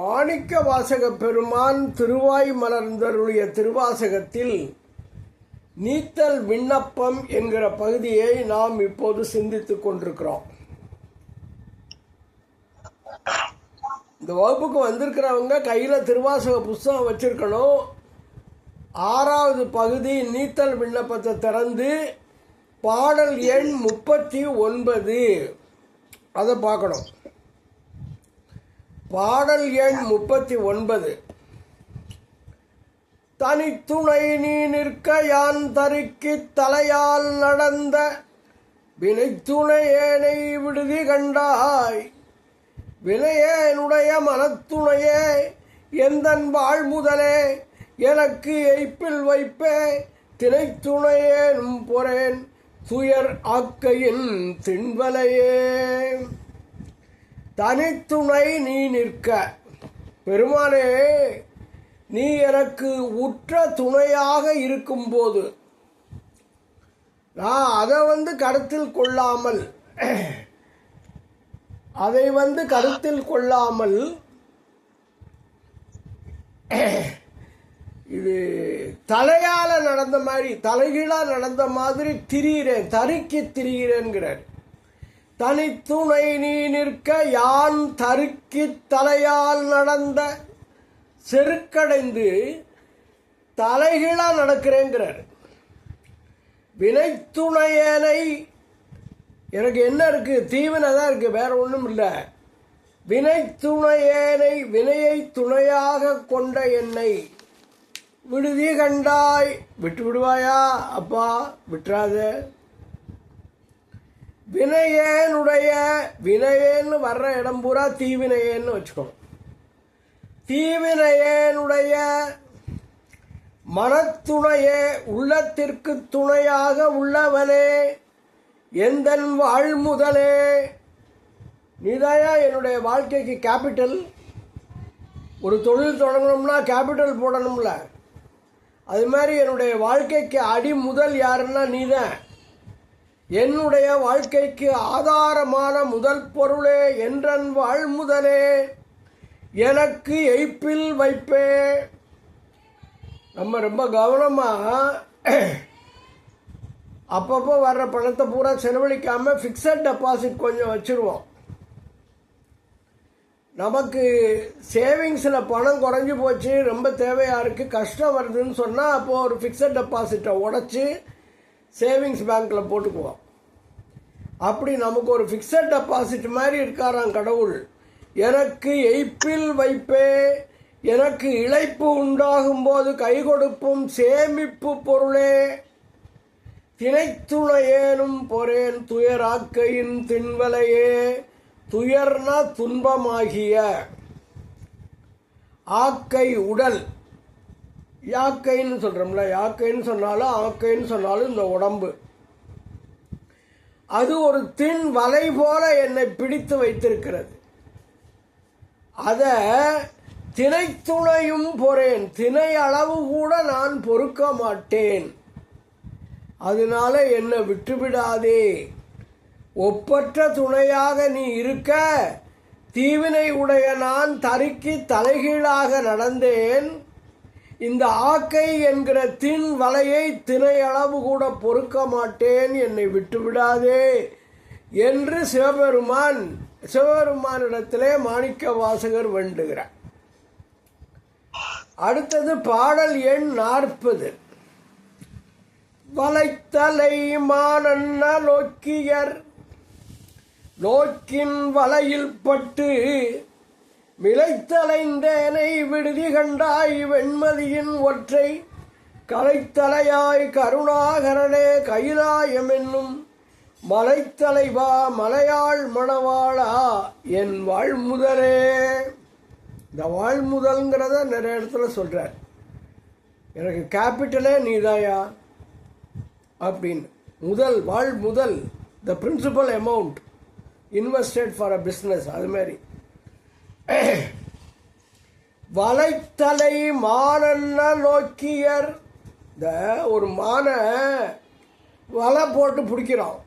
மாணிக்க வாசக பெருமான் திருவாய் மலர்ந்தருடைய திருவாசகத்தில் நீத்தல் விண்ணப்பம் என்கிற பகுதியை நாம் இப்போது சிந்தித்துக் கொண்டிருக்கிறோம். இந்த வகுப்புக்கு வந்திருக்கிறவங்க கையில் திருவாசக புஸ்தகம் வச்சிருக்கணும். 6வது பகுதி நீத்தல் விண்ணப்பத்தை திறந்து பாடல் எண் 39 அதை பார்க்கணும். பாடல் எண் 39. தனித்துணை நீ நிற்க யான் தரிக்கு தலையால் நடந்த வினைத்துணையேனை விடுதி கண்டாய். வினையேனுடைய மனத்துணையே எந்தன் வாழ்முதலே எனக்கு எய்ப்பில் வைப்பே தினைத்துணையேனும் பொறேன் துயர் ஆக்கையின் திண்வலையே. தனித்துணை நீ நிற்க, பெருமானே நீ எனக்கு உற்ற துணையாக இருக்கும்போது நான் அதை கருத்தில் கொள்ளாமல் இது தலையால நடந்த மாதிரி தலைகீழா நடந்த மாதிரி திரிகிறேன், தருக்கி திரிகிறேன்கிறார். தனித்துணை நீ நிற்க யான் தருக்கி தலையால் நடந்த செருக்கடைந்து தலைகீழா நடக்கிறேங்கிறார். வினைத்துணையனை எனக்கு என்ன இருக்கு? தீவினை தான் இருக்கு, வேற ஒன்றும் இல்லை. வினைத்துணையேனை வினையை துணையாக கொண்ட என்னை விடுதி கண்டாய். விட்டு விடுவாயா அப்பா? விட்டுறாத. வினையேனுடைய வினையேன்னு வர்ற இடம் பூரா தீவினையேன்னு வச்சுக்கணும். தீவினையேனுடைய மனத்துணையே உள்ளத்திற்கு துணையாக உள்ளவனே எந்தன் வாழ்முதலே. நீதாயா என்னுடைய வாழ்க்கைக்கு கேபிட்டல். ஒரு தொழில் தொடங்கணும்னா கேபிட்டல் போடணும்ல, அது மாதிரி என்னுடைய வாழ்க்கைக்கு அடி முதல் யாருன்னா நீதான். என்னுடைய வாழ்க்கைக்கு ஆதாரமான முதல் பொருளே என்றன் வாழ்முதலே எனக்கு எய்ப்பில் வைப்பே. நம்ம ரொம்ப கவனமாக அப்பப்போ வர்ற பணத்தை பூரா செலவழிக்காமல் ஃபிக்ஸட் டெபாசிட் கொஞ்சம் வச்சுருவோம். நமக்கு சேவிங்ஸில் பணம் குறைஞ்சி போச்சு, ரொம்ப தேவையாக இருக்குது, கஷ்டம் வருதுன்னு சொன்னால் அப்போது ஒரு ஃபிக்ஸட் டெபாசிட்டை உடச்சி சேவிங்ஸ் பேங்க்கில் போட்டுக்குவோம். அப்படி நமக்கு ஒரு ஃபிக்ஸட் டெபாசிட் மாதிரி இருக்காராம் கடவுள். எனக்கு எய்ப்பில் வைப்பே, எனக்கு இழைப்பு உண்டாகும் போது கை கொடுப்பும் சேமிப்பு பொருளே தினைத்துணையேனும் பொறேன் துயராக்கையின் திண்வலையே. துயர்னா துன்பமாகிய, ஆக்கை உடல், யாக்கைன்னு சொல்கிறோம்ல, யாக்கைன்னு சொன்னாலும் ஆக்கைன்னு சொன்னாலும் இந்த உடம்பு, அது ஒரு தின் வலை போல என்னை பிடித்து வைத்திருக்கிறது. அதை தினைத்துணையும் பொறேன், தினை அளவு கூட நான் பொறுக்க மாட்டேன். அதனால என்னை விட்டுவிடாதே. ஒப்பற்ற துணையாக நீ இருக்க தீவினை உடைய நான் தருக்கி தலைகீழாக நடந்தேன். இந்த ஆக்கை என்கிற தின் வலையை தினை அளவு கூட பொறுக்க மாட்டேன், என்னை விட்டுவிடாதே என்று சிவபெருமானிடத்திலே மாணிக்க வாசகர் வேண்டுகிறார். அடுத்தது பாடல் எண் 40. வலைத்தலை மானன்ன நோக்கியர் நோக்கின் வலையில் பட்டு மிளைத்தலைந்தேனை விடுதி கண்டாய். வெண்மதியின் ஒற்றை கலைத்தலையாய் கருணாகரனே கைலாயம் என்னும் மலைத்தலைவா மலையாள் மணவாளா என் வாழ்முதலே. இந்த வாழ்முதல்ங்கிறத நிறைய இடத்துல சொல்கிறார். எனக்கு கேபிட்டலே நீதாயா அப்படின்னு. முதல் வாழ்முதல், the principal amount invested for a business. அது மாதிரி வலைத்தலை மானன்ன நோக்கியர். இந்த ஒரு மானை வலை போட்டு பிடிக்கிறோம்,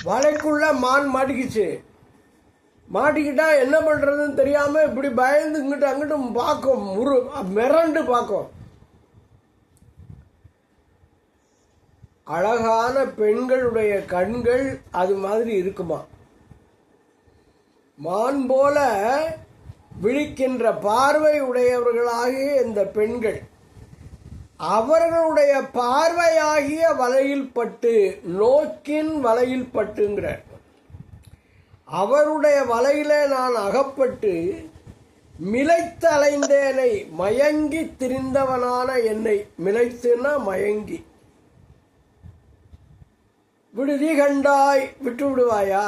வலைக்குள்ள மான் மாட்டிக்கிச்சு. மாட்டிக்கிட்டா என்ன பண்ணுறதுன்னு தெரியாமல் இப்படி பயந்து இங்கிட்ட அங்கிட்டும் பார்க்கும், மிரண்டு பார்க்கும். அழகான பெண்களுடைய கண்கள் அது மாதிரி இருக்குமா. மான் போல விழிக்கின்ற பார்வை உடையவர்களாகிய இந்த பெண்கள் அவர்களுடைய பார்வையாகிய வலையில் பட்டு, நோக்கின் வலையில் பட்டுங்கிறார். அவருடைய வலையிலே நான் அகப்பட்டு மிளைத்தலைந்தேனை, மயங்கி திரிந்தவனான என்னை, மிளைத்துன்னா மயங்கி, விடுதி கண்டாய், விட்டு விடுவாயா.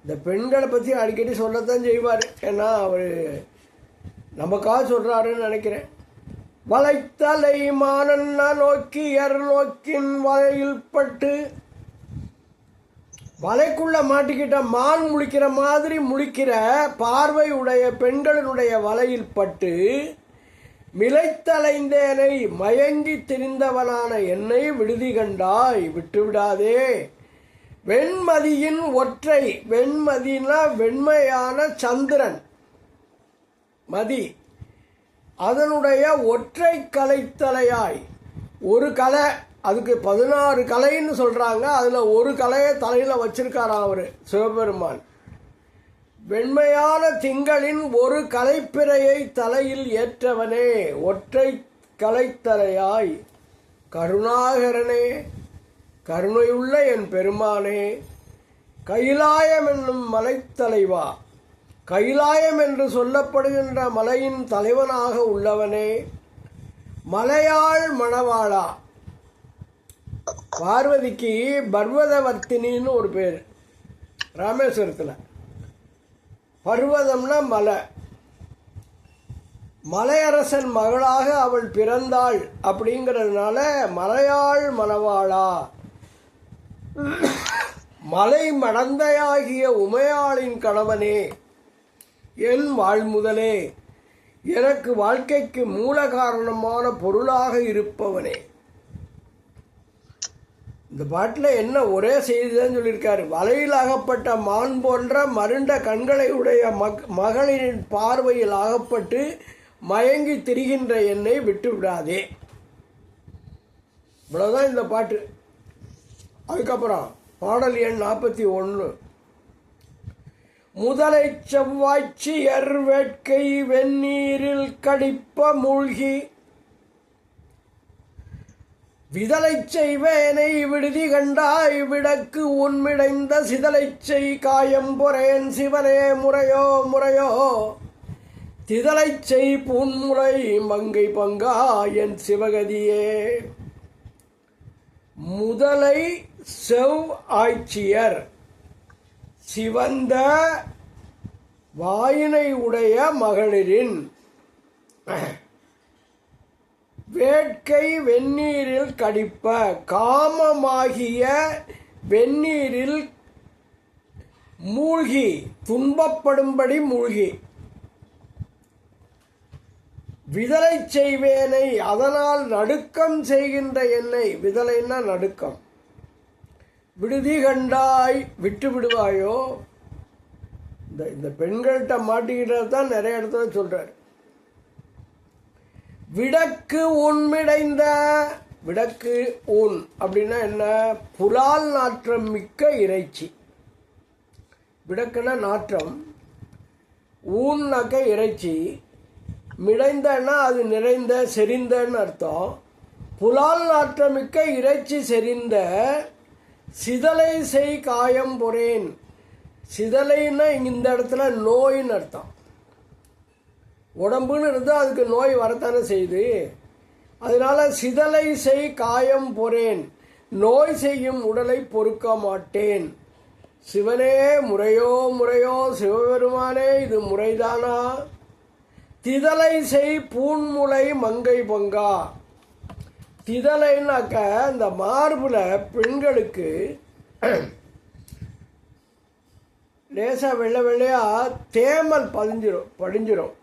இந்த பெண்களை பற்றி அடிக்கடி சொல்லத்தான் செய்வார், ஏன்னா அவர் நமக்காக சொல்கிறாருன்னு நினைக்கிறேன். வளைத்தலை மானன்ன நோக்கியர் நோக்கின் வலையில் பட்டு, வலைக்குள்ள மாட்டிக்கிட்ட மான் முழிக்கிற மாதிரி முழிக்கிற பார்வை உடைய பெண்களினுடைய வலையில் பட்டு மிளைத்தலைந்தேனை, மயங்கி திரிந்தவனான என்னை விடுதி கண்டாய், விட்டுவிடாதே. வெண்மதியின் ஒற்றை, வெண்மதினா வெண்மையான சந்திரன் மதி, அதனுடைய ஒற்றை கலைத்தலையாய், ஒரு கலை, அதுக்கு 16 கலைன்னு சொல்கிறாங்க, அதில் ஒரு கலையை தலையில் வச்சிருக்காராம் அவர் சிவபெருமான். வெண்மையான திங்களின் ஒரு கலைப்பிறையை தலையில் ஏற்றவனே, ஒற்றை கலைத்தலையாய், கருணாகரனே, கருணையுள்ள என் பெருமானே, கைலாயம் என்னும் மலைத்தலைவா, கைலாயம் என்று சொல்லப்படுகின்ற மலையின் தலைவனாக உள்ளவனே, மலையாள் மணவாளா. பார்வதிக்கு பர்வதவர்த்தினின்னு ஒரு பேர் ராமேஸ்வரத்தில். பர்வதம்னா மலை, மலையரசன் மகளாக அவள் பிறந்தாள் அப்படிங்கிறதுனால மலையாள் மணவாளா. மலை மடந்தையாகிய உமையாளின் கணவனே, என் வாழ்முதலே, எனக்கு வாழ்க்கைக்கு மூல காரணமான பொருளாக இருப்பவனே. இந்த பாட்டில் என்ன ஒரே செய்தி தான் சொல்லியிருக்காரு. வலையில் அகப்பட்ட மான் போன்ற மருண்ட கண்களை உடைய மகளிரின் பார்வையில் அகப்பட்டு மயங்கி திரிகின்ற என்னை விட்டு விடாதே. இவ்வளோதான் இந்த பாட்டு. அதுக்கப்புறம் பாடல் எண் 41. முதலை செவ்வாய்ச்சியர் வேட்கை வெந்நீரில் கடிப்ப மூழ்கி, விதலை செய்வேனை விடுதி கண்டாய், விடக்கு உன்மிடைந்த சிதலை செய் காயம் பொறேன் சிவனே, முறையோ முறையோ, திதலை செய் பூன்முறை மங்கை பங்கா என் சிவகதியே. முதலை செவ் ஆய்ச்சியர், சிவந்த வாயினை உடைய மகளிரின் வேட்கை வெந்நீரில் கடிப்ப, காமமாகிய வெந்நீரில் மூழ்கி, துன்பப்படும்படி மூழ்கி, விதலை செய்வேனை, அதனால் நடுக்கம் செய்கின்ற என்னை, விதலைன்னா நடுக்கம், விடுதி கண்டாய், விட்டு விடுவாயோ. இந்த பெண்கள்கிட்ட மாட்டிக்கிட்டது தான் நிறைய இடத்துல சொல்றாரு. விடக்கு உன்மிடைந்த, விடக்கு ஊன் அப்படின்னா என்ன, புலால் நாற்றம் மிக்க இறைச்சி. விடக்குன்னா நாற்றம், ஊன்னாக்க இறைச்சி, மிடைந்தன்னா அது நிறைந்த செறிந்தன்னு அர்த்தம். புலால் நாற்றமிக்க இறைச்சி செறிந்த, சிதலை செய் காயம் பொறேன். சிதலைன்னா இந்த இடத்துல நோயின்னு அர்த்தம். உடம்புன்னு இருந்தால் அதுக்கு நோய் வரத்தானே செய்யுது. அதனால சிதலை செய் காயம் பொறேன், நோய் செய்யும் உடலை பொறுக்க மாட்டேன். சிவனே முறையோ முறையோ, சிவபெருமானே இது முறைதானா. திதலை செய் பூன்முளை மங்கை பங்கா. திதலைன்னாக்க இந்த மார்புல பெண்களுக்கு லேசா வெள்ளை வெள்ளையா தேமல் படிஞ்சிரும்.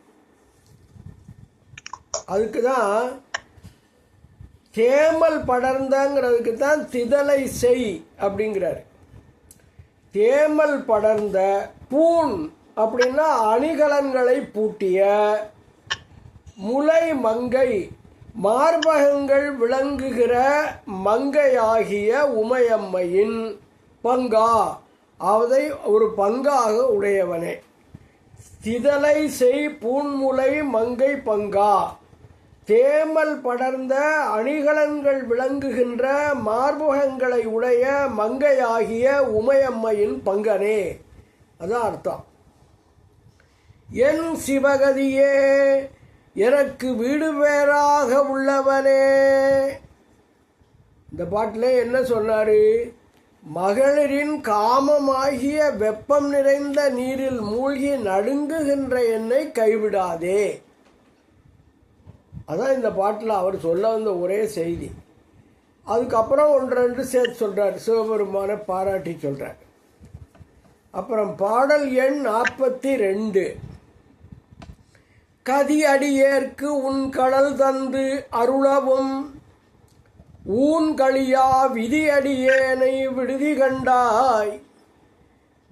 அதுக்கு தான் தேமல் படர்ந்தங்கிறதுக்கு தான் திதலை செய் அப்படிங்கிறாரு. தேமல் படர்ந்த பூன், அப்படின்னா அணிகலன்களை பூட்டிய முலை மங்கை மார்பகங்கள் விளங்குகிற மங்கையாகிய உமையம்மையின் பங்கா, அதை ஒரு பங்காக உடையவனே. திதலை செய் பூன்முலை மங்கை பங்கா, தேமல் படர்ந்த அணிகலன்கள் விளங்குகின்ற மார்பகங்களை உடைய மங்கையாகிய உமையம்மையின் பங்கனே. அதான் அர்த்தம். என் சிவகதியே, எனக்கு வீடு பேராக உள்ளவனே. இந்த பாட்டில் என்ன சொன்னாரு? மகளிரின் காமமாகிய வெப்பம் நிறைந்த நீரில் மூழ்கி நடுங்குகின்ற என்னை கைவிடாதே. அதான் இந்த பாட்டில் அவர் சொல்ல வந்த ஒரே செய்தி. அதுக்கப்புறம் ஒன்று ரெண்டு சேர்த்து சொல்கிறார், சிவபெருமானை பாராட்டி சொல்கிறார். அப்புறம் பாடல் எண் 42. கதி அடியேற்கு உன் கடல் தந்து அருளவும் ஊன் களியா விதி அடியேனை விடுதி கண்டாய்.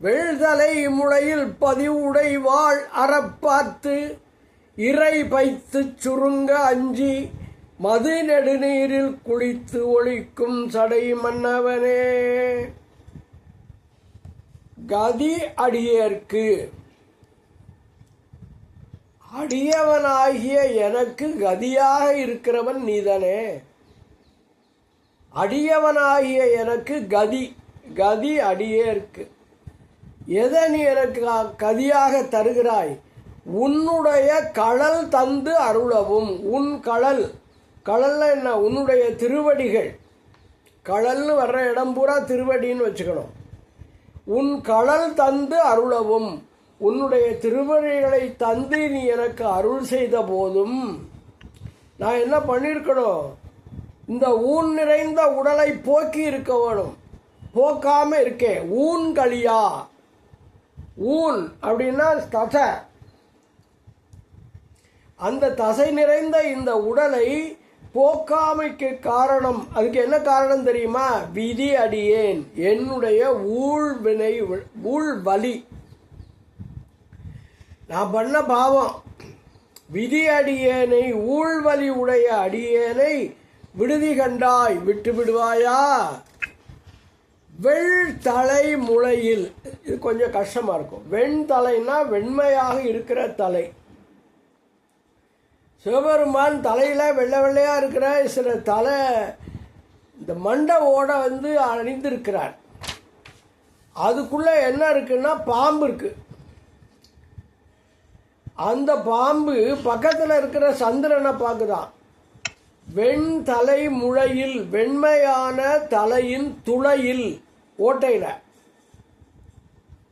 வெள்தலை முளையில் பதிவுடை வாழ் அறப்பார்த்து இறை பைத்து சுருங்க அஞ்சி மது நெடுநீரில் குளித்து ஒழிக்கும் சடை மன்னவனே. கதி அடியேற்கு, அடியவனாகிய எனக்கு கதியாக இருக்கிறவன் நீதானே. அடியவனாகிய எனக்கு கதி, கதி அடியேற்கு. எதை நீ எனக்கு கதியாக தருகிறாய்? உன்னுடைய கடல் தந்து அருளவும். உன் கடல், கடல்ல என்ன? உன்னுடைய திருவடிகள். கடல்னு வர்ற இடம் பூரா திருவடின்னு வச்சுக்கணும். உன் கடல் தந்து அருளவும், உன்னுடைய திருவடிகளை தந்து நீ எனக்கு அருள் செய்த போதும் நான் என்ன பண்ணியிருக்கணும்? இந்த ஊன் நிறைந்த உடலை போக்கி இருக்க வேணும். போக்காம இருக்கேன். ஊன் களியா, ஊன் அப்படின்னா தசை. அந்த தசை நிறைந்த இந்த உடலை போக்காமைக்கு காரணம், அதுக்கு என்ன காரணம் தெரியுமா? விதி அடியேன், என்னுடைய ஊழ்வினை, ஊழ்வலி, நான் பண்ண பாவம். விதி அடியேனை, ஊழ்வலி உடைய அடியேனை விடுதி கண்டாய், விட்டு விடுவாயா? வெள்தலை முளையில், இது கொஞ்சம் கஷ்டமா இருக்கும். வெண்தலைனா வெண்மையாக இருக்கிற தலை. சிவபெருமான் தலையில் வெள்ளை வெள்ளையாக இருக்கிற சில தலை, இந்த மண்டவோட அணிந்திருக்கிறார். அதுக்குள்ளே என்ன இருக்குன்னா பாம்பு இருக்கு. அந்த பாம்பு பக்கத்தில் இருக்கிற சந்திரனை பார்க்குதான். வெண்தலை முளையில், வெண்மையான தலையின் துளையில், ஓட்டையில்.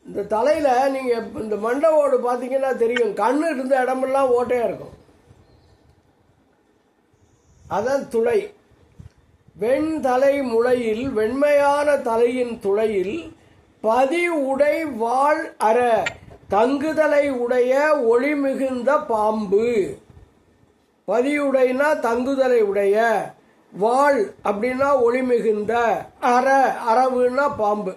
இந்த தலையில் நீங்கள் இந்த மண்டவோடு பார்த்தீங்கன்னா தெரியும், கண்ணு இருந்த இடமெல்லாம் ஓட்டையாக இருக்கும். அதான் துளை. வெண்தலை முளையில், வெண்மையான தலையின் துளையில் பதி உடை வாழ் அற, தங்குதலை உடைய ஒளி மிகுந்த பாம்பு. பதியுடைனா தங்குதலை உடைய, வாழ் அப்படின்னா ஒளி மிகுந்த, அற, அரவுன்னா பாம்பு.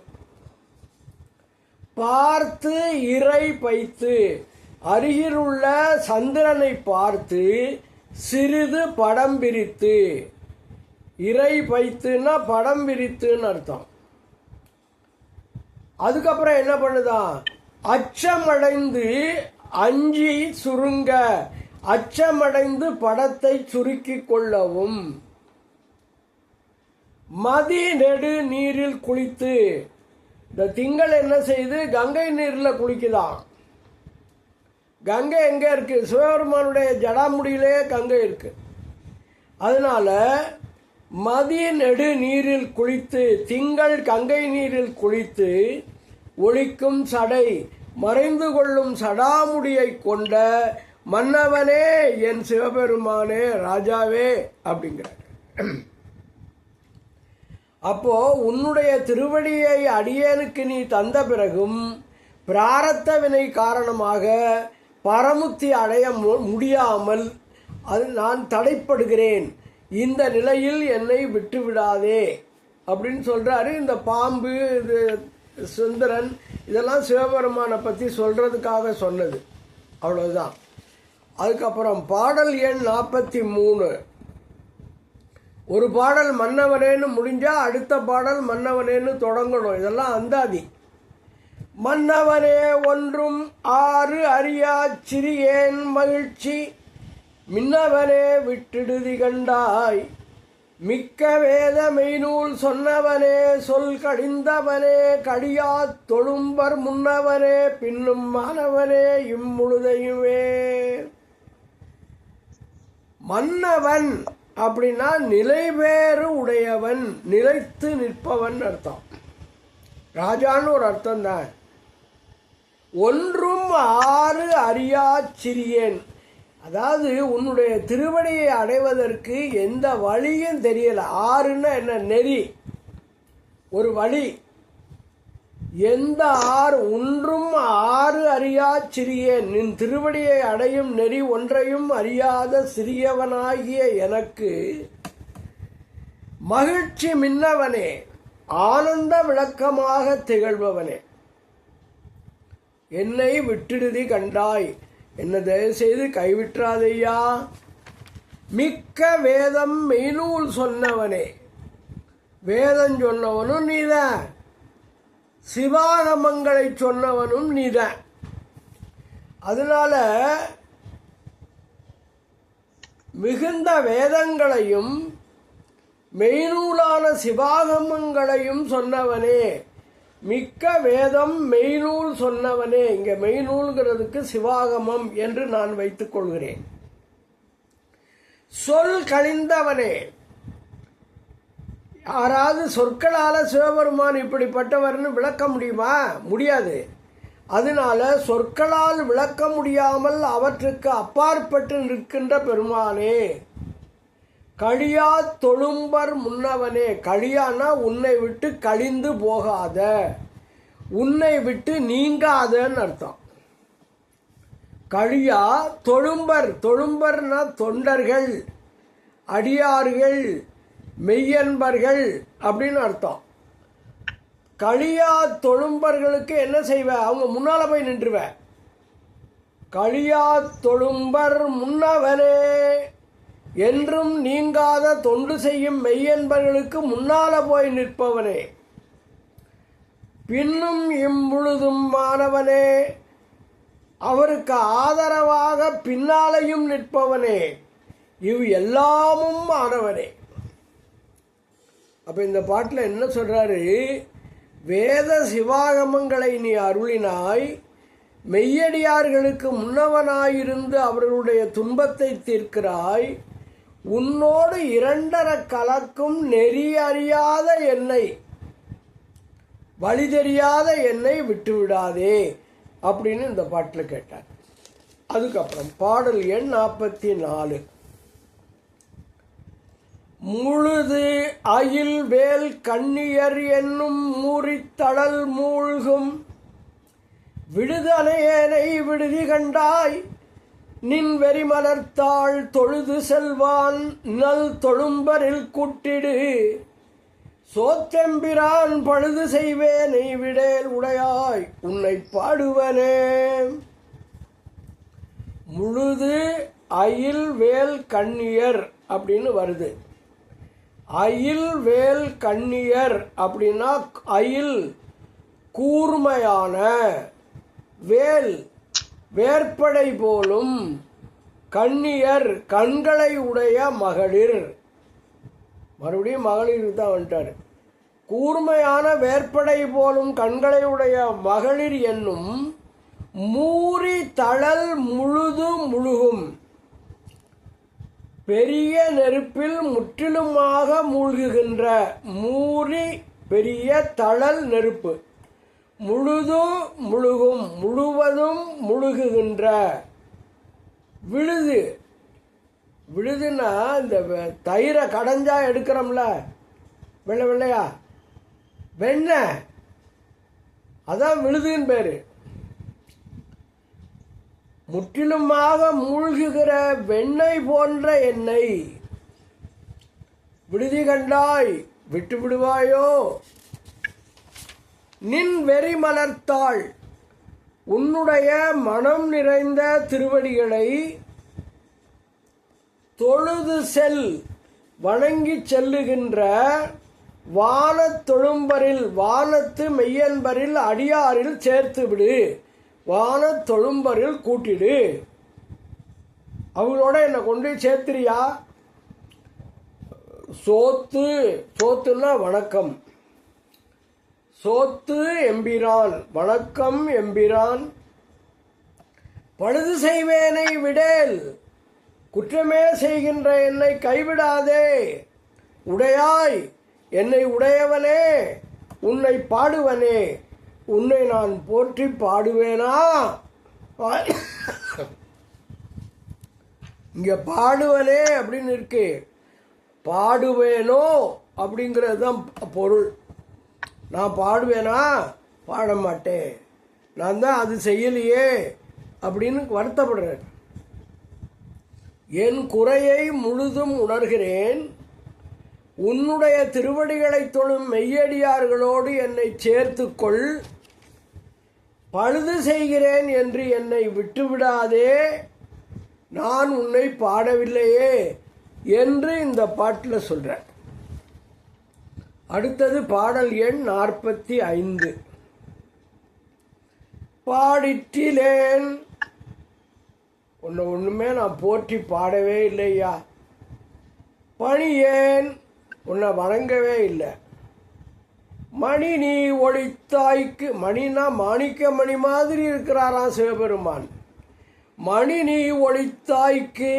பார்த்து இறை பைத்து, அருகிலுள்ள சந்திரனை பார்த்து சிறிது படம் பிரித்து. இறை பைத்துன்னா படம் பிரித்துன்னு அர்த்தம். அதுக்கப்புறம் என்ன பண்ணுதான்? அச்சமடைந்து அஞ்சி சுருங்க, அச்சமடைந்து படத்தை சுருக்கி கொள்ளவும். மதி நெடு நீரில் குளித்து, இந்த திங்கள் என்ன செய்து? கங்கை நீரில் குளிக்குதான். கங்கை எங்கே இருக்கு? சிவபெருமானுடைய ஜடாமுடியிலே கங்கை இருக்கு. அதனால மதி நெடு நீரில் குளித்து, திங்கள் கங்கை நீரில் குளித்து ஒளிக்கும் சடை, மறைந்து கொள்ளும் சடாமுடியை கொண்ட மன்னவனே, என் சிவபெருமானே, ராஜாவே அப்படிங்கிறார். அப்போ உன்னுடைய திருவடியை அடியேனுக்கு நீ தந்த பிறகும் பிராரத்த வினை காரணமாக பரமுத்தி அடைய முடியாமல் அது நான் தடைப்படுகிறேன். இந்த நிலையில் என்னை விட்டுவிடாதே அப்படின்னு சொல்றாரு. இந்த பாம்பு, இது சுந்தரன், இதெல்லாம் சிவபெருமானை பற்றி சொல்கிறதுக்காக சொன்னது, அவ்வளோதான். அதுக்கப்புறம் பாடல் எண் 43. ஒரு பாடல் மன்னவனேன்னு முடிஞ்சால் அடுத்த பாடல் மன்னவனேன்னு தொடங்கணும். இதெல்லாம் அந்தாதி. மன்னவனே ஒன்றும் ஆறு அறியா சிறியேன் மகிழ்ச்சி, மின்னவனே விட்டிடுதி கண்டாய், மிக்க வேத மெய்நூல் சொன்னவனே சொல் கடிந்தவனே கடியா தொழும்பர் முன்னவனே பின்னும் மாணவனே இம்முழுதையுமே. மன்னவன் அப்படின்னா நிலைவேறு உடையவன், நிலைத்து நிற்பவன் அர்த்தம். ராஜான்னு ஒரு அர்த்தம் தான். ஒன்றும் ஆறு அறியா சிறியேன், அதாவது உன்னுடைய திருவடியை அடைவதற்கு எந்த வழியும் தெரியல. ஆறுன்னா என்ன? நெறி, ஒரு வழி. எந்த ஆறு? ஒன்றும் ஆறு அறியா சிறியேன், நின் திருவடியை அடையும் நெறி ஒன்றையும் அறியாத சிறியவனாகிய எனக்கு மகிழ்ச்சி மின்னவனே, ஆனந்த விளக்கமாக திகழ்பவனே, என்னை விட்டிடுதி கண்டாய், என்ன தயவு செய்து கைவிட்டாதையா. மிக்க வேதம் மெய்நூல் சொன்னவனே, வேதம் சொன்னவனும் நீதான், சிவாகமங்களை சொன்னவனும் நீதான். அதனால மிகுந்த வேதங்களையும் மெய்நூலான சிவாகமங்களையும் சொன்னவனே, மிக்க வேதம் மெய்நூல் சொன்னவனே. இங்கே மெய்நூல்கிறதுக்கு சிவாகமம் என்று நான் வைத்துக் கொள்கிறேன். சொல் கழிந்தவனே, யாராவது சொற்களால் சிவபெருமான் இப்படிப்பட்டவர்னு விளக்க முடியுமா? முடியாது. அதனால சொற்களால் விளக்க முடியாமல் அவற்றுக்கு அப்பாற்பட்டு நிற்கின்ற பெருமானே, கழியா தொழும்பர் முன்னவனே. கழியானா உன்னை விட்டு கழிந்து போகாத, உன்னை விட்டு நீங்காதன்னு அர்த்தம். கழியா தொழும்பர், தொழும்பர்னா தொண்டர்கள், அடியார்கள், மெய்யன்பர்கள் அப்படின்னு அர்த்தம். கழியா தொழும்பர்களுக்கு என்ன செய்வ? அவங்க முன்னால போய் நின்றுவ. கழியா தொழும்பர் முன்னவனே, என்றும் நீங்காத தொண்டு செய்யும் மெய்யன்பர்களுக்கு முன்னால போய் நிற்பவனே, பின்னும் இம்முழுதும் மாணவனே, அவருக்கு ஆதரவாக பின்னாலையும் நிற்பவனே, இவ் எல்லாமும் மாணவனே. அப்ப இந்த பாட்டில் என்ன சொல்றாரு? வேத சிவாகமங்களை நீ அருளினாய், மெய்யடியார்களுக்கு முன்னவனாயிருந்து அவர்களுடைய துன்பத்தை தீர்க்கிறாய், உன்னோடு இரண்டர கலக்கும் நெறி அறியாத என்னை, வழி தெரியாத என்னை விட்டுவிடாதே அப்படின்னு இந்த பாட்டில் கேட்டார். அதுக்கப்புறம் பாடல் எண் 44. முழுது அயில் வேல் கண்ணியர் என்னும் மூரித்தடல் மூழ்கும், விடுதலையேனை விடுதி கண்டாய், நின் வெறிமலர்த்தாள் தொழுது செல்வான் நல் தொழும்பரில் கூட்டிடு, சோத்தெம்பிரான் பழுது செய்வேனை விடேல் உடையாய் உன்னை பாடுவனே. முழுது அயில் வேல் கண்ணியர் அப்படின்னு வருது. அயில் வேல் கண்ணியர் அப்படின்னா அயில் கூர்மையான, வேல் வேற்படை போலும், கண்ணியர் கண்களை உடைய மகளிர். மறுபடியும் மகளிர் தான் வந்துட்டார். கூர்மையான வேற்படை போலும் கண்களை உடைய மகளிர் என்னும் மூரி தழல் முழுது முழுகும், பெரிய நெருப்பில் முற்றிலுமாக மூழ்குகின்ற. மூரி பெரிய, தழல் நெருப்பு, முழுதும் முழுகும் முழுவதும் முழுகுகின்ற. விழுது, விழுதுன்னா இந்த தயிரை கடைஞ்சா எடுக்கிறோம்ல, வெள்ளை வெள்ளையா வெண்ணெய், அதான் விழுதுன்னு பேரு. முற்றிலுமாக மூழ்குகிற வெண்ணெய் போன்ற எண்ணெய் விடுதி கண்டாய் விட்டு விடுவாயோ. நின் வெறிமலர்த்தாள் உன்னுடைய மனம் நிறைந்த திருவடிகளை தொழுது செல் வணங்கி செல்லுகின்ற வானத் தொழும்பரில் வானத்து மெய்யன்பரில் அடியாரில் சேர்த்து விடு, வானத் தொழும்பரில் கூட்டிடு. அவங்களோட என்னை கொண்டு சேர்த்துறியா? சோத்துன்னா வணக்கம், சோத்து எம்பிரான், வணக்கம் எம்பிரான். பழுது செய்வேனை விடேல், குற்றமே செய்கின்ற என்னை கைவிடாதே. உடையாய் என்னை உடையவனே, உன்னை பாடுவனே, உன்னை நான் போற்றி பாடுவேனா? இங்க பாடுவனே அப்படின்னு இருக்கு, பாடுவேனோ அப்படிங்கிறது தான் பொருள். நான் பாடுவேனா? பாட மாட்டேன், நான் தான் அது செய்யலையே அப்படின்னு வருத்தப்படுறேன். என் குறையை முழுதும் உணர்கிறேன், உன்னுடைய திருவடிகளை தொழும் மெய்யடியார்களோடு என்னை சேர்த்துக்கொள். பழுது செய்கிறேன் என்று என்னை விட்டுவிடாதே, நான் உன்னை பாடவில்லையே என்று இந்த பாட்டில் சொல்கிறேன். அடுத்தது பாடல் எண் 45. பாடிற்றிலேன், ஒன்றுமே நான் போற்றி பாடவே இல்லையா. பணியேன், உன்னை வணங்கவே இல்லை. மணி நீ ஒளித்தாய்க்கு, மணினா மாணிக்க மணி மாதிரி இருக்கிறாராம் சிவபெருமான். மணி நீ ஒளித்தாய்க்கு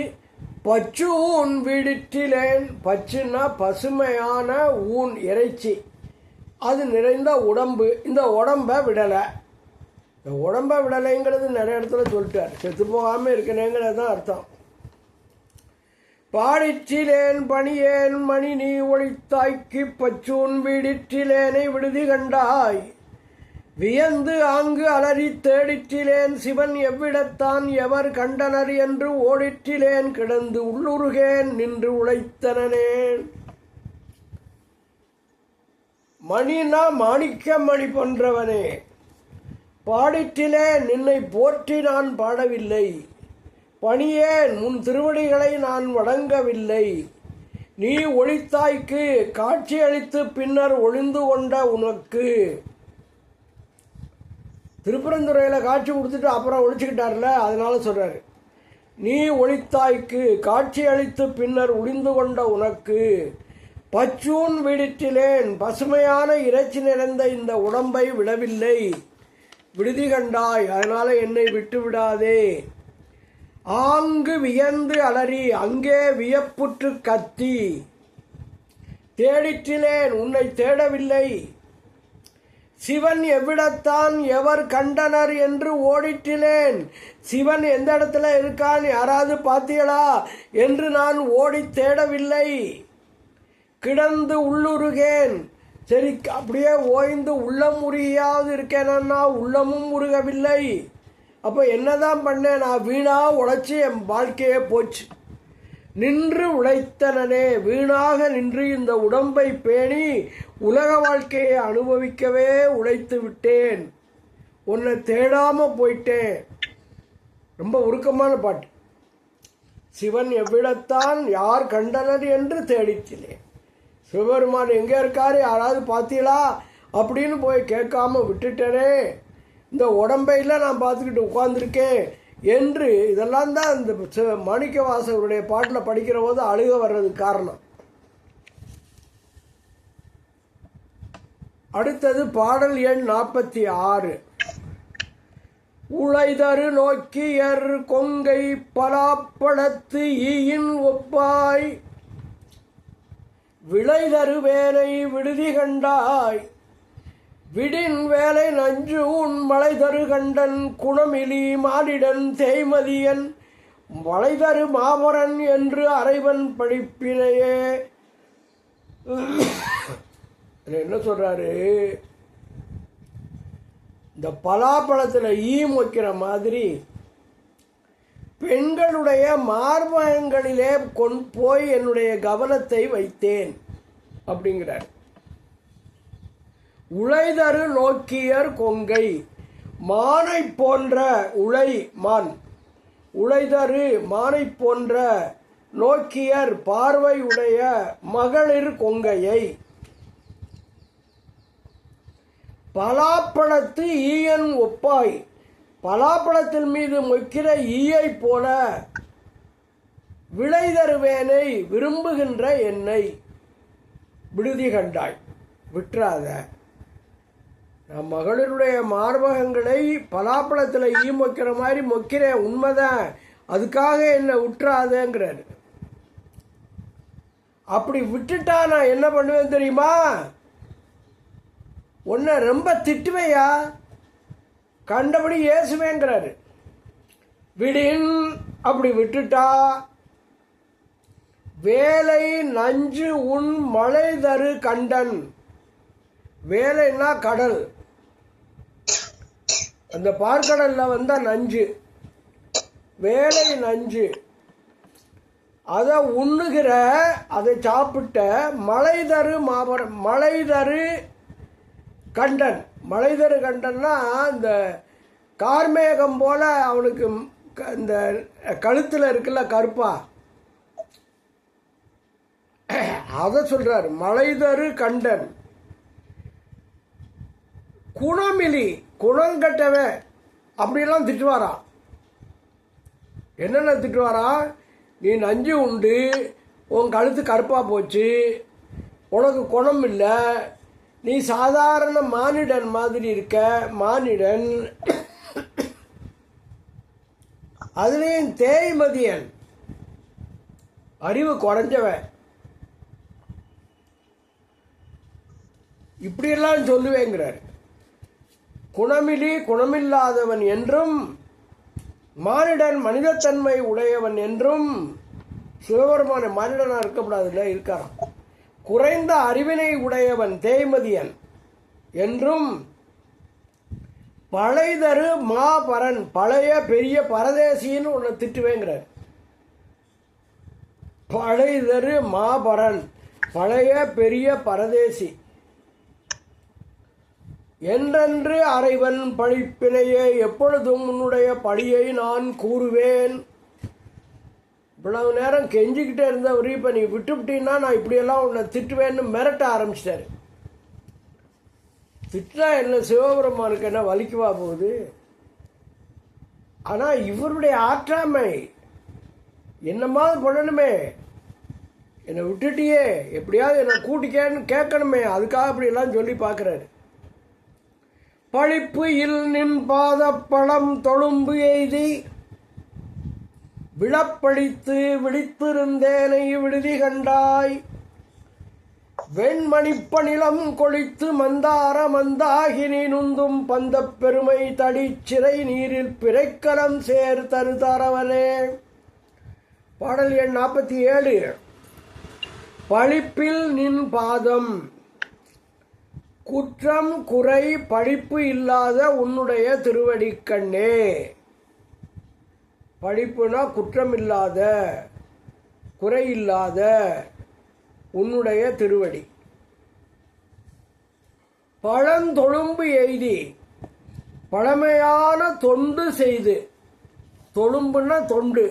பச்சு ஊன் விடிற்றிலேன். பச்சுன்னா பசுமையான ஊன், இறைச்சி, அது நிறைந்த உடம்பு. இந்த உடம்பை விடலை. இந்த உடம்பை விடலைங்கிறது நிறைய இடத்துல சொல்லிட்டார். செத்து போகாமல் இருக்கணுங்கிறது தான் அர்த்தம். பாடிற்றிலேன் பணியேன் மணி நீ ஒளித்தாய்க்கு பச்சூன் வீடிற்றிலேனை விடுதி கண்டாய். வியந்து ஆங்கு அலறி தேடிற்றிலேன் சிவன் எவ்விடத்தான் எவர் கண்டனர் என்று ஓடிற்றிலேன் கிடந்து உள்ளுருகேன் நின்று உழைத்தனேன். மணினா மாணிக்க மணி போன்றவனே, பாடிற்றிலே நின்னை போற்றி நான் பாடவில்லை. பணியேன் உன் திருவடிகளை நான் வணங்கவில்லை. நீ ஒளித்தாய்க்கு காட்சி அளித்து பின்னர் ஒளிந்து கொண்ட உனக்கு. திருப்பரந்துறையில் காட்சி கொடுத்துட்டு அப்புறம் ஒழிச்சுக்கிட்டார்ல, அதனால சொல்றாரு. நீ ஒளித்தாய்க்கு காட்சி அளித்து பின்னர் ஒளிந்து கொண்ட உனக்கு பச்சூன் வீடிற்றிலேன், பசுமையான இறைச்சி நிறைந்த இந்த உடம்பை விடவில்லை. விடுதி கண்டாய், அதனால என்னை விட்டு விடாதே. ஆங்கு வியந்து அலறி, அங்கே வியப்புற்று கத்தி. தேடிற்றிலேன், உன்னை தேடவில்லை. சிவன் எவ்விடத்தான் எவர் கண்டனர் என்று ஓடிற்றிலேன். சிவன் எந்த இடத்துல இருக்கான், யாராவது பார்த்தீங்களா என்று நான் ஓடி தேடவில்லை. கிடந்து உள்ளுருகேன், சரி அப்படியே ஓய்ந்து உள்ளம் உருகியாவது இருக்கேனா, உள்ளமும் உருகவில்லை. அப்போ என்னதான் பண்ணேன், நான் வீணா உழைச்சி என் வாழ்க்கையே போச்சு. நின்று உழைத்தனே, வீணாக நின்று இந்த உடம்பை பேணி உலக வாழ்க்கையை அனுபவிக்கவே உழைத்து விட்டேன். உன்னை தேடாம போயிட்டேன். ரொம்ப உருக்கமான பாட்டு. சிவன் எவ்விடத்தான் யார் கண்டனர் என்று தேடிச்சிலே. சிவபெருமான் எங்கே இருக்காரு, யாராவது பார்த்தீங்களா அப்படின்னு போய் கேட்காம விட்டுட்டேனே. இந்த உடம்பையில் நான் பார்த்துக்கிட்டு உட்கார்ந்துருக்கேன் என்று, இதெல்லாம் தான் இந்த மாணிக்கவாசகருடைய பாட்டில் படிக்கிற போது அழுக வர்றதுக்கு காரணம். அடுத்தது பாடல் எண் 46. உழைதரு நோக்கியர் கொங்கை பலாப்பழத்து ஈயின் ஒப்பாய் விளைதரு வேலை விடுதி கண்டாய். விடின் வேலை நஞ்சு உன் மலைதரு கண்டன் குணமிலி மானிடன் தேய்மதியன் மலைதரு மாமரன் என்று அறைவன் படிப்பினையே. என்ன சொல்றாரு, இந்த பலாப்பழத்தில் ஈம் வைக்கிற மாதிரி பெண்களுடைய மார்பகங்களிலே கொண்டு போய் என்னுடைய கவனத்தை வைத்தேன் அப்படிங்கிறார். உழைதரு நோக்கியர் கொங்கை. மானை போன்ற உழை மான், உழைதரு மானை போன்ற நோக்கியர் பார்வை உடைய மகளிர் கொங்கையை. பலாப்பழத்து ஈயன் ஒப்பாய். பலாப்பழத்தின் மீது மொய்க்கிற ஈயை போல விளை தருவேனை விரும்புகின்ற என்னை விடுதி கண்டாய். விட்டுறாத. நான் மகளிருடைய மார்பகங்களை பலாப்பழத்தில் ஈ மொக்கிற மாதிரி மொக்கிறேன், உண்மைதான், அதுக்காக என்னை விட்டுறாதேங்கிறாரு. அப்படி விட்டுட்டா நான் என்ன பண்ணுவேன் தெரியுமா? உன்னை ரொம்ப திட்டுவையா, கண்டபடி ஏசுவேங்கிறாரு. விடின் அப்படி விட்டுட்டா வேலை நஞ்சு உன் மழை தரு கண்டன். வேலைன்னா கடல், அந்த பார்க்கடல்ல வந்தா நஞ்சு, வேலை நஞ்சு. அதை உண்ணுகிற, அதை சாப்பிட்ட மழை தரு மாபரம், மழை தரு கண்டன். மழை தரு கண்டன்னா இந்த கார்மேகம் போல அவனுக்கு இந்த கழுத்தில் இருக்குல்ல கருப்பா, அதை சொல்றாரு மழை தரு கண்டன். குணமிலி, குணங்கட்டவன் அப்படிலாம் திட்டுவாராம். என்னென்ன திட்டுவாராம்? நீ நஞ்சு உண்டு, உன் கழுத்து கருப்பாக போச்சு, உனக்கு குணம் இல்லை, நீ சாதாரண மானிடன் மாதிரி இருக்க, மானிடன். அதுலேயும் தேய்மதியன், அறிவு குறைஞ்சவன், இப்படியெல்லாம் சொல்லுவேங்கிறார். குணமிலி குணமில்லாதவன் என்றும், மானிடன் மனிதத்தன்மை உடையவன் என்றும். சிவபெருமான மானிடனா இருக்கக்கூடாதுல்ல, இருக்காராம். குறைந்த அறிவினை உடையவன் தேய்மதியன் என்றும். பழைதரு மாபரன், பழைய பெரிய பரதேசின்னு உன்னை திட்டுவேங்கிறார். பழைதரு மாபரன், பழைய பெரிய பரதேசி. என்றென்று அறைவன் பழிப்பினையே, எப்பொழுதும் உன்னுடைய பழியை நான் கூறுவேன். இவ்வளவு நேரம் கெஞ்சிக்கிட்டே இருந்தவர் இப்போ நீ விட்டுவிட்டீங்கன்னா நான் இப்படியெல்லாம் உன்னை திட்டுவேன்னு மிரட்ட ஆரம்பிச்சிட்டாரு. திட்டா என்ன சிவபெருமானுக்கு என்ன வலிக்குவா போகுது? ஆனால் இவருடைய ஆற்றாமை என்னமாவது பண்ணணுமே, என்னை விட்டுட்டியே எப்படியாவது என்னை கூட்டிக்கேன்னு கேட்கணுமே, அதுக்காக அப்படியெல்லாம் சொல்லி பார்க்குறாரு. பழிப்பு இல் நின் பாதப்பழம் தொழும்பு எய்தி விழப்பழித்து விழித்திருந்தேனை விடுதி கண்டாய். வெண்மணிப்பணிலம் கொளித்து மந்தார மந்தாகினி நுந்தும் பந்த பெருமை தடிச்சிறை நீரில் பிறைக்கலம் சேர் தருதரவனே. பாடல் எண் 47. பழிப்பில் நின் பாதம், குற்றம் குறை பழிப்பு இல்லாத உன்னுடைய திருவடிக்கண்ணே. பழிப்புனா குற்றம் இல்லாத, குறை இல்லாத உன்னுடைய திருவடி. பழந்தொழும்பு எய்தி, பழமையான தொண்டு செய்து. தொழும்புன்னா தொண்டு,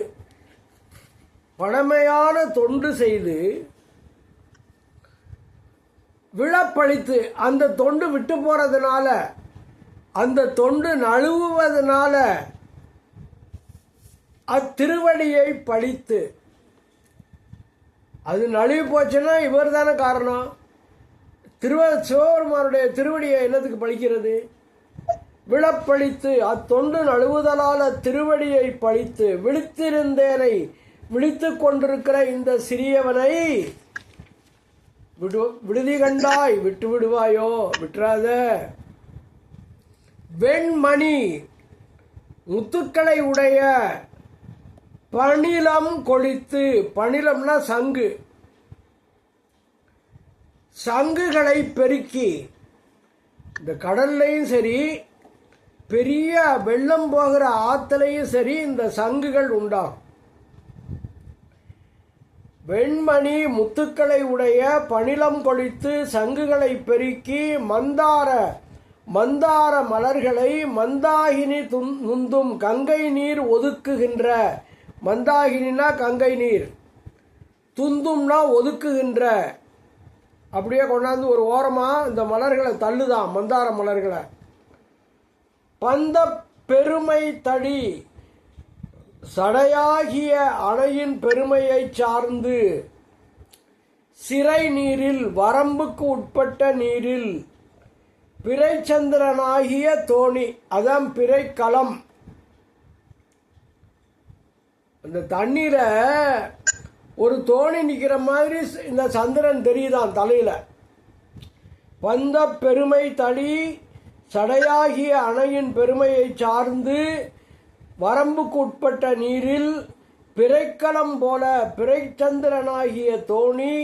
பழமையான தொண்டு செய்து விழப்பழித்து, அந்த தொண்டு விட்டு போறதுனால, அந்த தொண்டு நழுவுவதனால அத்திருவடியை பழித்து. அது நழுவி போச்சுன்னா இவர் தானே காரணம். சிவபெருமானுடைய திருவடியை என்னத்துக்கு பழிக்கிறது? விழப்பழித்து, அத்தொண்டு நழுவுதலால் அத்திருவடியை பழித்து. விழித்திருந்தேனை, விழித்து கொண்டிருக்கிற இந்த சிறியவனை விடுதி கண்டாய், விட்டு விடுவாயோ? விட்டுறாத. வெண்மணி, முத்துக்களை உடைய பணிலம் கொளித்து. பணிலம்னா சங்கு, சங்குகளை பெருக்கி. இந்த கடல்லையும் சரி, பெரிய வெள்ளம் போகிற ஆற்றுலையும் சரி, இந்த சங்குகள் உண்டாகும். வெண்மணி முத்துக்களை உடைய பணிலம் கொளித்து சங்குகளை பெருக்கி மந்தார மலர்களை மந்தாகினி நுந்தும் கங்கை நீர் ஒதுக்குகின்ற, மந்தாகினா கங்கை நீர், துந்தும்னா ஒதுக்குகின்ற, அப்படியே கொண்டாந்து ஒரு ஓரமாக இந்த மலர்களை தள்ளுதான் மந்தார மலர்களை. பந்த பெருமை தடி சடையாகிய அணையின் பெருமையை சார்ந்து சிறை நீரில் வரம்புக்கு உட்பட்ட நீரில் பிறைச்சந்திரனாகிய தோணி, அதான் பிறைக்களம். அந்த தண்ணீர ஒரு தோணி நிற்கிற மாதிரி இந்த சந்திரன் தெரியுதான் தலையில. பந்த பெருமை தடி சடையாகிய அணையின் பெருமையை சார்ந்து வரம்புக்கு உட்பட்ட நீரில் பிறைக்களம் போல பிறைச்சந்திரனாகிய தோணி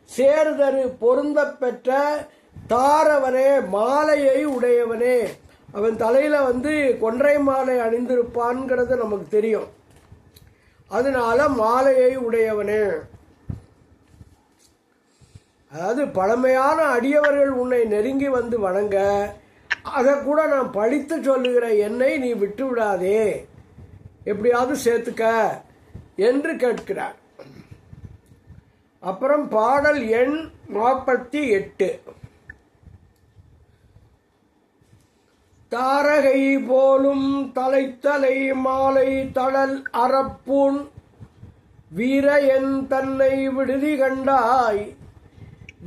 சேர்தரு பொருந்த பெற்ற தாரவனே, மாலையை உடையவனே. அவன் தலையில கொன்றை மாலை அணிந்திருப்பான்ங்கிறது நமக்கு தெரியும். அதனால மாலையை உடையவனே. அதாவது பழமையான அடியவர்கள் உன்னை நெருங்கி வந்து வணங்க, அதை கூட நான் படித்து சொல்லுகிற என்னை நீ விட்டு விடாதே, எப்படியாவது சேர்த்துக்க என்று கேட்கிறார். அப்புறம் பாடல் எண் 48. தாரகை போலும் தலைத்தலை மாலை தளல் அறப்பூன் வீரயன் தன்னை விடுதி கண்டாய்,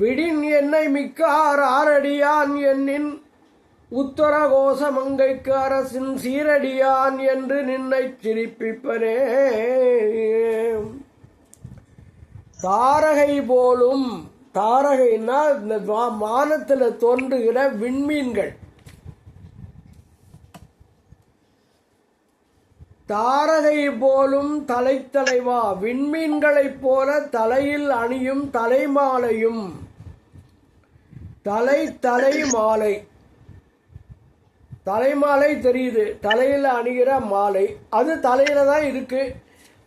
விடின் என்னை மிக்கார் ஆரடியான் என்னின் உத்தர கோசமங்கைக்கு அரசின் சீரடியான் என்று நின்னை சிரிப்பிப்பனே. தாரகை போலும், தாரகைன்னா இந்த வானத்தில் தோன்றுகிற விண்மீன்கள். தாரகை போலும் தலைத்தலைவா, விண்மீன்களைப் போல தலையில் அணியும் தலைமாலையும். தலை மாலை, தலைமாலை தெரியுது, தலையில் அணிகிற மாலை, அது தலையில தான் இருக்கு.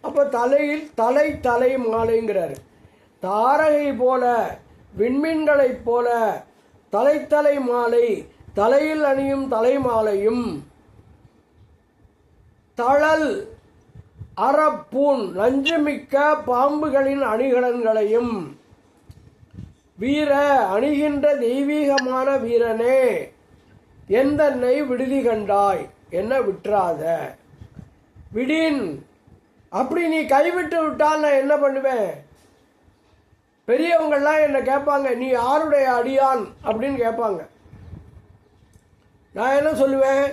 அப்போ தலையில் தலை மாலைங்கிறாரு. தாரகை போல விண்மீன்களைப் போல தலை மாலை, தலையில் அணியும் தலைமாலையும். தழல் அறப்பூன் நஞ்சுமிக்க பாம்புகளின் அணிகலன்களையும். வீர அணிகின்ற தெய்வீகமான வீரனே, எந்தன்னை விடுதி கண்டாய், என்ன விட்டுறாத. விடின், அப்படி நீ கைவிட்டு விட்டால் நான் என்ன பண்ணுவேன்? பெரியவங்கள்லாம் என்ன கேட்பாங்க, நீ யாருடைய அடியான் அப்படின்னு கேட்பாங்க. நான் என்ன சொல்லுவேன்?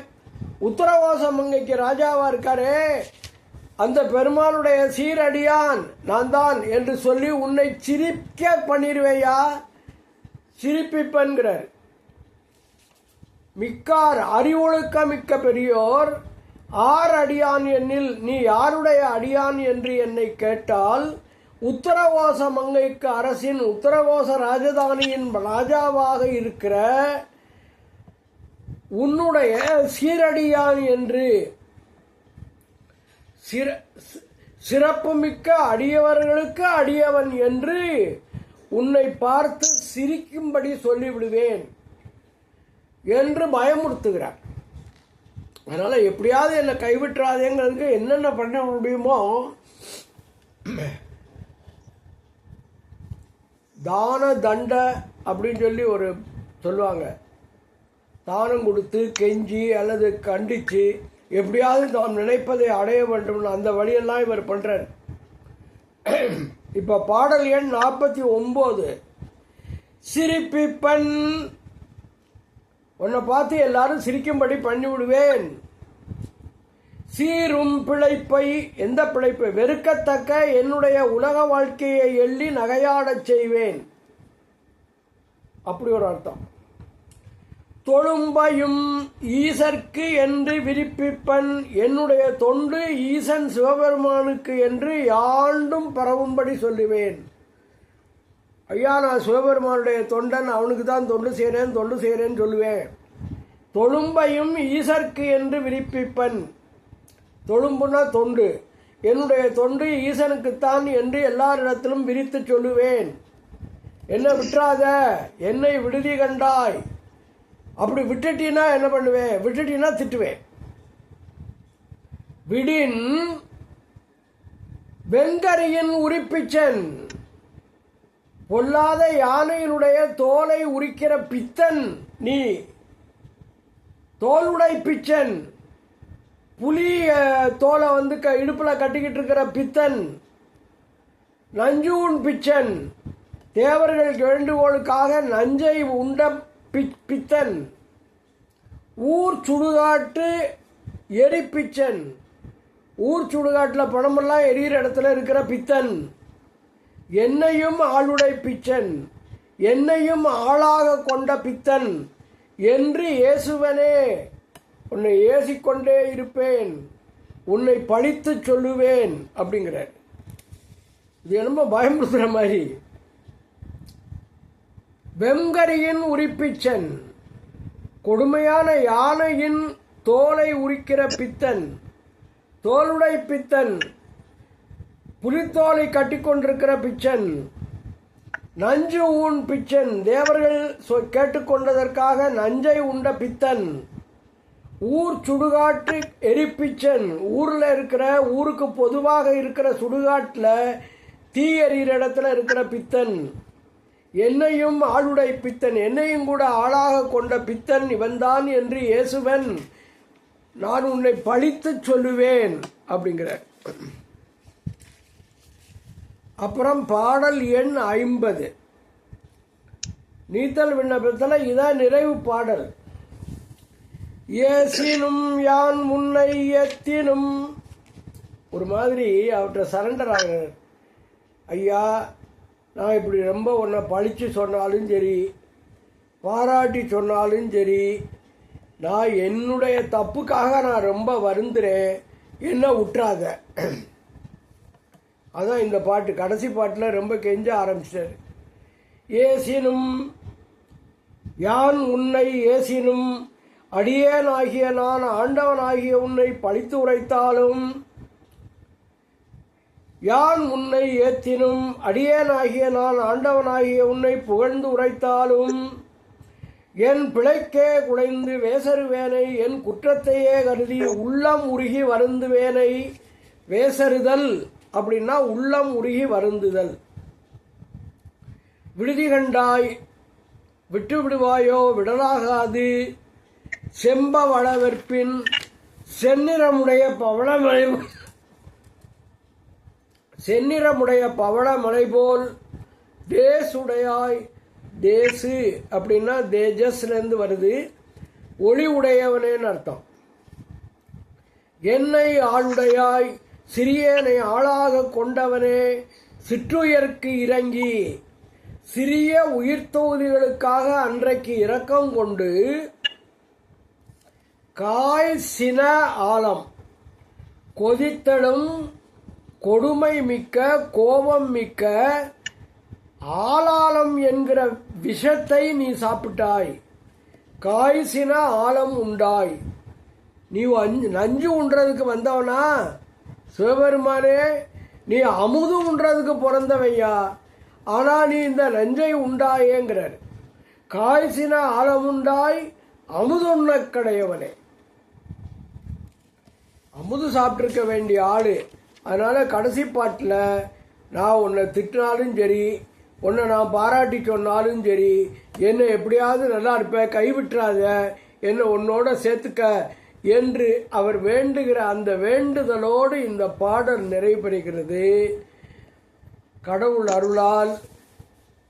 உத்தரகோசமங்கைக்கு ராஜாவா இருக்காரே அந்த பெருமாளுடைய சீரடியான் நான் தான் என்று சொல்லி உன்னை சிரிக்க பண்ணிடுவேயா, சிரிப்பிப்பன்கிறார். மிக்கார் அறிவொழுக்க மிக்க பெரியோர் ஆர் அடியான் என்னில், நீ யாருடைய அடியான் என்று என்னை கேட்டால், உத்தரகோச மங்கைக்கு அரசின் உத்தரகோச ராஜதானியின் ராஜாவாக இருக்கிற உன்னுடைய சீரடியான் என்று, சிறப்புமிக்க அடியவர்களுக்கு அடியவன் என்று உன்னை பார்த்து சிரிக்கும்படி சொல்லிவிடுவேன் என்று பயமுறுத்துகிறார். அதனால எப்படியாவது என்னை கைவிட்டுறாதேங்கிறதுக்கு என்னென்ன பண்ண முடியுமோ தான தண்ட அப்படின்னு சொல்லி ஒரு சொல்லுவாங்க. தானம் கொடுத்து கெஞ்சி அல்லது கண்டிச்சு எப்படியாவது நாம் நினைப்பதை அடைய வேண்டும், அந்த வழியெல்லாம் இவர் பண்றார். இப்ப பாடல் எண் 49. சிரிப்பிப்பன், உன்னை பார்த்து எல்லாரும் சிரிக்கும்படி பண்ணி விடுவேன். சீரும் பிழைப்பை, எந்த பிழைப்பை? வெறுக்கத்தக்க என்னுடைய உலக வாழ்க்கையை எள்ளி நகையாடச் செய்வேன். அப்படி ஒரு அர்த்தம். தொழும்பையும் ஈசற்கு என்று விரிப்பிப்பன், என்னுடைய தொண்டு ஈசன் சிவபெருமானுக்கு என்று யாண்டும் பரவும்படி சொல்லுவேன். ஐயா, நான் சிவபெருமானுடைய தொண்டன், அவனுக்கு தான் தொண்டு செய்கிறேன்னு சொல்லுவேன். தொழும்பையும் ஈசற்கு என்று விரிப்பிப்பன், தொழும்புனா தொண்டு, என்னுடைய தொண்டு ஈசனுக்குத்தான் என்று எல்லாரிடத்திலும் விரித்து சொல்லுவேன். என்னை விட்டுறாத, என்னை விடுதி கண்டாய். அப்படி விட்டுட்டீன்னா என்ன பண்ணுவேன்? விட்டுட்டீன்னா திட்டுவேன். விடின் வெங்கரியின் உரிப்பிச்சன், பொல்லாத யானையினுடைய தோலை உரிக்கிற பித்தன் நீ. தோலுடை பிச்சன், புலி தோலை வந்து இடுப்பில் கட்டிக்கிட்டு இருக்கிற பித்தன். நஞ்சூன் பிச்சன், தேவர்கள் வேண்டுகோளுக்காக நஞ்சை உண்ட பித்தன். ஊர் சுடுகாட்டு எரிப்பிச்சன், ஊர் சுடுகாட்டில் பணமெல்லாம் எரியிற இடத்துல இருக்கிற பித்தன். என்னையும் ஆளுடை பிச்சன், என்னையும் ஆளாக கொண்ட பித்தன் என்று இயேசுவனே உன்னை ஏசிக்கொண்டே இருப்பேன், உன்னை பழித்து சொல்லுவேன் அப்படிங்கிறார். இது என்னமோ பயமுறுத்துற மாதிரி. வெங்கரியின் உரிப்பிச்சன், கொடுமையான யானையின் தோலை உரிக்கிற பித்தன், தோலுடை பித்தன், புலித்தோலை கட்டிக்கொண்டிருக்கிற பிச்சன். நஞ்சு ஊன் பிச்சன், தேவர்கள் கேட்டுக்கொண்டதற்காக நஞ்சை உண்ட பித்தன். ஊர் சுடுகாட்டு எரிப்பிச்சன், ஊரில் இருக்கிற, ஊருக்கு பொதுவாக இருக்கிற சுடுகாட்டில் தீ எறிகிற இடத்துல இருக்கிற பித்தன். என்னையும் ஆளுடை பித்தன், என்னையும் கூட ஆளாக கொண்ட பித்தன் இவன்தான் என்று இயேசுவன் நான் உன்னை பழித்து சொல்லுவேன் அப்படிங்கிற. அப்புறம் பாடல் எண் 50 நீத்தல் விண்ணப்பத்தில் இதான் நிறைவு பாடல். ஏசினும் யான் முன்னை எத்தினும், ஒரு மாதிரி அவர்கிட்ட சரண்டர் ஆகிறார். ஐயா, நான் இப்படி ரொம்ப உன்னை பழித்து சொன்னாலும் சரி, பாராட்டி சொன்னாலும் சரி, நான் என்னுடைய தப்புக்காக நான் ரொம்ப வருந்துறேன், என்ன விட்டுறாத. அதான் இந்த பாட்டு, கடைசி பாட்டில் ரொம்ப கெஞ்ச ஆரம்பிச்சார். ஏசினும் யான் உன்னை ஏசினும், அடியேனாகிய நான் ஆண்டவனாகிய உன்னை பழித்து உரைத்தாலும், யான் உன்னை ஏத்தினும், அடியேனாகிய நான் ஆண்டவனாகிய உன்னை புகழ்ந்து உரைத்தாலும், என் பிழைக்கே குலைந்து வேசருவேனை, என் குற்றத்தையே கருதி உள்ளம் உருகி வருந்துவேனை. வேசறுதல் அப்படின்னா உள்ளம் உருகி வருந்துதல். விடுதி கண்டாய் விட்டு விடுவாயோ விடலாகாது, செம்ப வளவெற்பின் செந்நிறமுடைய பவளமலை, செந்நிறமுடைய பவளமலை போல் தேசுடையாய். தேசு அப்படின்னா தேஜஸ்லேருந்து வருது, ஒளி உடையவனேன்னு அர்த்தம். என்னை ஆளுடையாய், சிறியனை ஆளாக கொண்டவனே, சிற்றுயர்க்கு இறங்கி, சிறிய உயிர்த்தொகுதிகளுக்காக அன்றைக்கு இரக்கம் கொண்டு, காய் சின ஆலம், கொதித்தலும் கொடுமை மிக்க கோபம் மிக்க ஆளாலம் என்கிற விஷத்தை நீ சாப்பிட்டாய். காய்சின ஆலம் உண்டாய். நீ நஞ்சு உண்றதுக்கு வந்தவனா சிவபெருமானே, நீ அமுது உண்றதுக்கு பிறந்தவையா, ஆனால் நீ இந்த நஞ்சை உண்டாயேங்கிறார். காய்சின ஆலம் உண்டாய் அமுதுண்ண கடையவனே, அமுது சாப்பிட்ருக்க வேண்டிய ஆள். அதனால் கடைசி பாட்டில் நான் உன்னை திட்டினாலும் சரி, உன்னை நான் பாராட்டி சொன்னாலும் சரி, என்னை எப்படியாவது நல்லா இருப்பேன், கைவிட்டுறாத, என்னை உன்னோட சேர்த்துக்க என்று அவர் வேண்டுகிற அந்த வேண்டுதலோடு இந்த பாடல் நிறைவு. கடவுள் அருளால்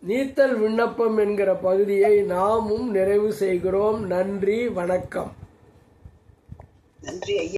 நீத்தல் விண்ணப்பம் என்கிற பகுதியை நாமும் நிறைவு செய்கிறோம். நன்றி, வணக்கம். நன்றி ஐயா.